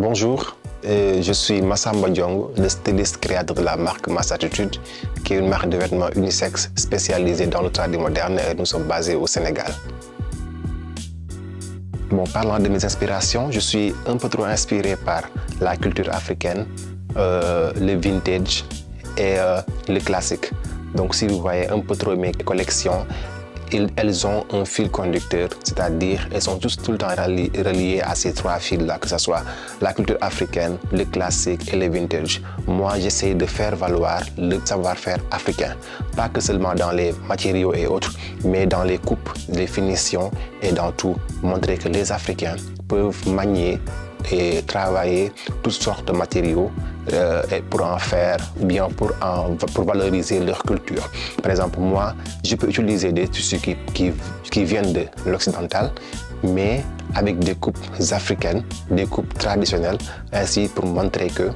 Bonjour, je suis Massamba Diongo, le styliste créateur de la marque Massatitude, qui est une marque de vêtements unisexe spécialisée dans le tradit moderne et nous sommes basés au Sénégal. Bon, parlant de mes inspirations, je suis un peu trop inspiré par la culture africaine, le vintage et le classique. Donc si vous voyez un peu trop mes collections, elles ont un fil conducteur, c'est-à-dire elles sont tous tout le temps reliées à ces trois fils-là, que ce soit la culture africaine, le classique et le vintage. Moi, j'essaie de faire valoir le savoir-faire africain, pas que seulement dans les matériaux et autres, mais dans les coupes, les finitions et dans tout. Montrer que les Africains peuvent manier et travailler toutes sortes de matériaux pour en faire, ou bien pour valoriser leur culture. Par exemple, moi, je peux utiliser des tissus qui viennent de l'occidental, mais avec des coupes africaines, des coupes traditionnelles, ainsi pour montrer que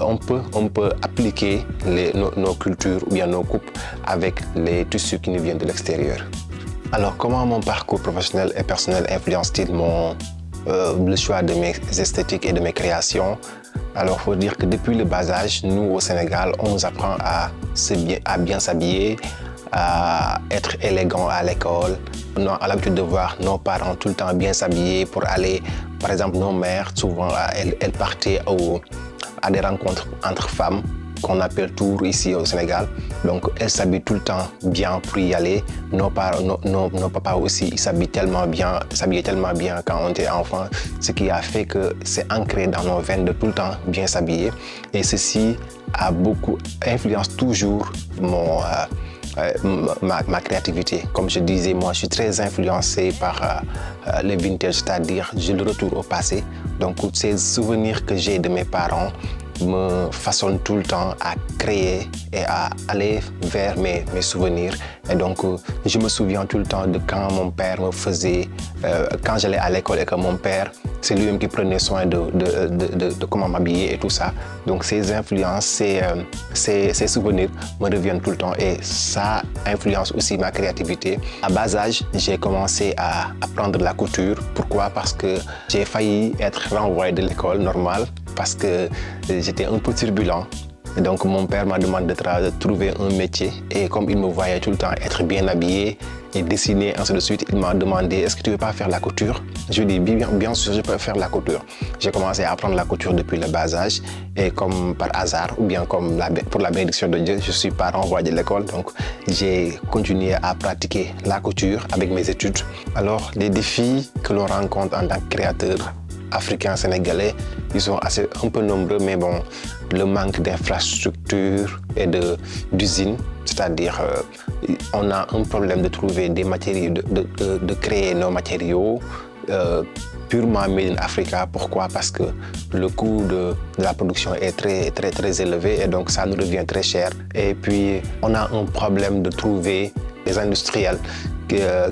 on peut appliquer nos cultures ou bien nos coupes avec les tissus qui nous viennent de l'extérieur. Alors, comment mon parcours professionnel et personnel influence-t-il le choix de mes esthétiques et de mes créations? Alors, il faut dire que depuis le bas âge, nous au Sénégal, on nous apprend à bien s'habiller, à être élégant à l'école. On a l'habitude de voir nos parents tout le temps bien s'habiller pour aller, par exemple, nos mères, souvent, elles partaient à des rencontres entre femmes, qu'on appelle tour ici au Sénégal. Donc, elles s'habillent tout le temps bien pour y aller. Nos papas aussi, ils s'habillaient tellement bien quand on était enfant, ce qui a fait que c'est ancré dans nos veines de tout le temps bien s'habiller. Et ceci a beaucoup influencé toujours ma créativité. Comme je disais, moi, je suis très influencé par le vintage, c'est-à-dire je le retourne au passé. Donc, tous ces souvenirs que j'ai de mes parents me façonne tout le temps à créer et à aller vers mes souvenirs. Et donc, je me souviens tout le temps de quand mon père me faisait, quand j'allais à l'école et que mon père, c'est lui-même qui prenait soin de comment m'habiller et tout ça. Donc, ces influences, ces souvenirs me reviennent tout le temps et ça influence aussi ma créativité. À bas âge, j'ai commencé à apprendre la couture. Pourquoi? Parce que j'ai failli être renvoyé de l'école normale parce que j'étais un peu turbulent. Et donc mon père m'a demandé de trouver un métier et comme il me voyait tout le temps être bien habillé et dessiner, ainsi de suite, il m'a demandé est-ce que tu veux pas faire la couture? Je lui ai dit bien sûr je peux faire la couture. J'ai commencé à apprendre la couture depuis le bas âge et comme par hasard ou bien comme pour la bénédiction de Dieu, je suis pas renvoyé de l'école, donc j'ai continué à pratiquer la couture avec mes études. Alors les défis que l'on rencontre en tant que créateur africains, sénégalais, ils sont un peu nombreux, mais bon, le manque d'infrastructures et d'usines, c'est-à-dire on a un problème de trouver des matériaux, de créer nos matériaux purement made in Africa. Pourquoi? Parce que le coût de la production est très élevé et donc ça nous revient très cher. Et puis, on a un problème de trouver des industriels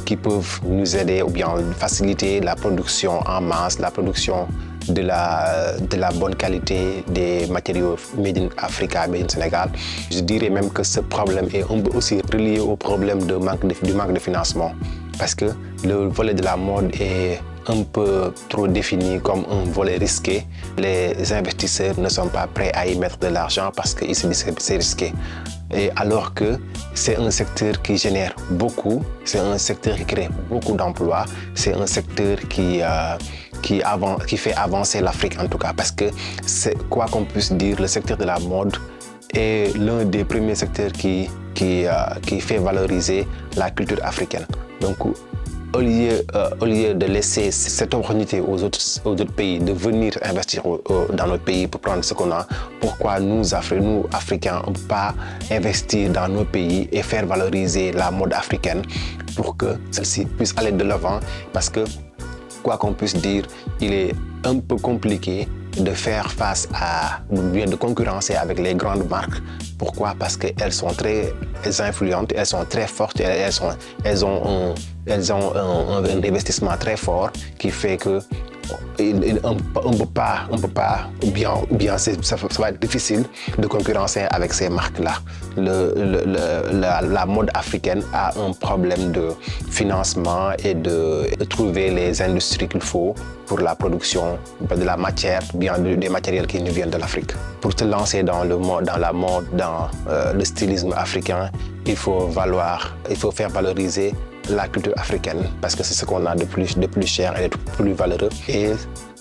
qui peuvent nous aider ou bien faciliter la production en masse, la production de la bonne qualité des matériaux made in Africa, made in Sénégal. Je dirais même que ce problème est aussi relié au problème du manque de financement parce que le volet de la mode est un peu trop défini comme un volet risqué. Les investisseurs ne sont pas prêts à y mettre de l'argent parce qu'ils se disent que c'est risqué. Et alors que c'est un secteur qui génère beaucoup, c'est un secteur qui crée beaucoup d'emplois, c'est un secteur qui fait avancer l'Afrique en tout cas, parce que quoi qu'on puisse dire, le secteur de la mode est l'un des premiers secteurs qui fait valoriser la culture africaine. Donc, au lieu de laisser cette opportunité aux autres pays de venir investir dans notre pays pour prendre ce qu'on a, pourquoi nous, Africains, on ne peut pas investir dans nos pays et faire valoriser la mode africaine pour que celle-ci puisse aller de l'avant? Parce que, quoi qu'on puisse dire, il est un peu compliqué de faire face ou bien de concurrencer avec les grandes marques. Pourquoi? Parce qu'elles sont très influentes, elles sont très fortes, elles ont un investissement très fort qui fait que on peut pas, ou bien ça va être difficile de concurrencer avec ces marques-là. La mode africaine a un problème de financement et de trouver les industries qu'il faut pour la production de la matière, bien des matériels qui nous viennent de l'Afrique. Pour te lancer dans la mode, dans le stylisme africain, il faut faire valoriser la culture africaine parce que c'est ce qu'on a de plus cher et de plus valeureux, et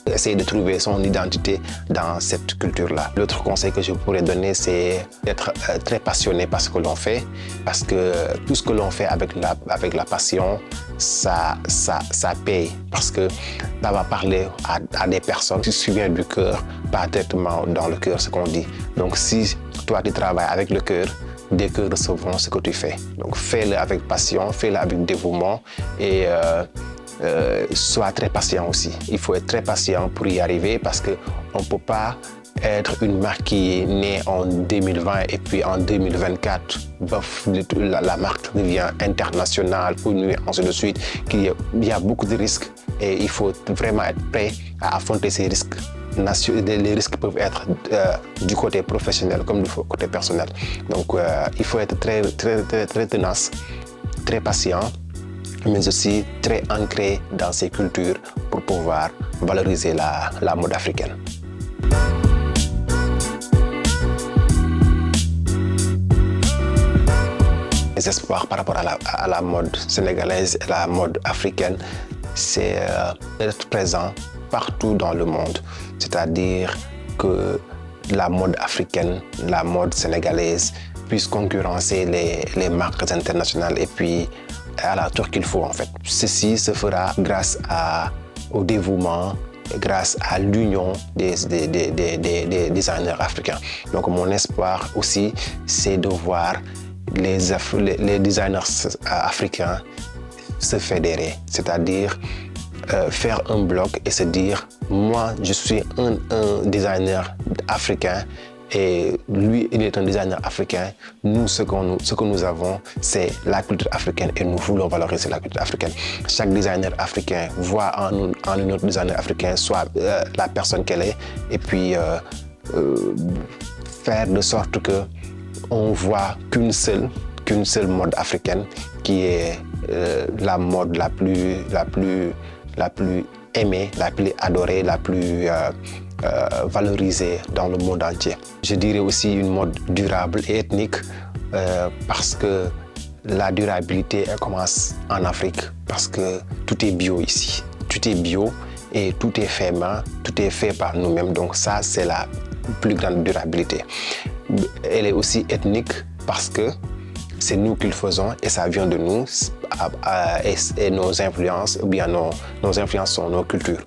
essayer de trouver son identité dans cette culture-là. L'autre conseil que je pourrais donner, c'est d'être très passionné par ce que l'on fait, parce que tout ce que l'on fait avec la passion, ça paye, parce que ça va parler à des personnes qui se viennent du cœur, pas directement dans le cœur, ce qu'on dit. Donc si toi tu travailles avec le cœur, des cœurs recevront ce que tu fais. Donc fais-le avec passion, fais-le avec dévouement, et sois très patient aussi. Il faut être très patient pour y arriver, parce qu'on ne peut pas être une marque qui est née en 2020 et puis en 2024, la marque devient internationale, connue, ainsi de suite. Il y a beaucoup de risques et il faut vraiment être prêt à affronter ces risques. Les risques peuvent être du côté professionnel comme du côté personnel. Donc il faut être très tenace, très patient, mais aussi très ancré dans ses cultures pour pouvoir valoriser la mode africaine. Les espoirs par rapport à la mode sénégalaise et la mode africaine, c'est d'être présent partout dans le monde. C'est-à-dire que la mode africaine, la mode sénégalaise puisse concurrencer les marques internationales et puis à la tour qu'il faut en fait. Ceci se fera grâce au dévouement, grâce à l'union des designers africains. Donc mon espoir aussi, c'est de voir les designers africains se fédérer, c'est-à-dire faire un bloc et se dire, moi je suis un designer africain et lui il est un designer africain. Nous, ce que nous avons, c'est la culture africaine et nous voulons valoriser la culture africaine. Chaque designer africain voit en un autre designer africain soit la personne qu'elle est, et puis faire de sorte que on voit qu'une seule mode africaine qui est la mode la plus aimée, la plus adorée, la plus valorisée dans le monde entier. Je dirais aussi une mode durable et ethnique, parce que la durabilité elle commence en Afrique, parce que tout est bio ici. Tout est bio et tout est fait main, tout est fait par nous-mêmes. Donc ça, c'est la plus grande durabilité. Elle est aussi ethnique parce que c'est nous qui le faisons et ça vient de nous, et nos influences, ou bien nos influences sont nos cultures.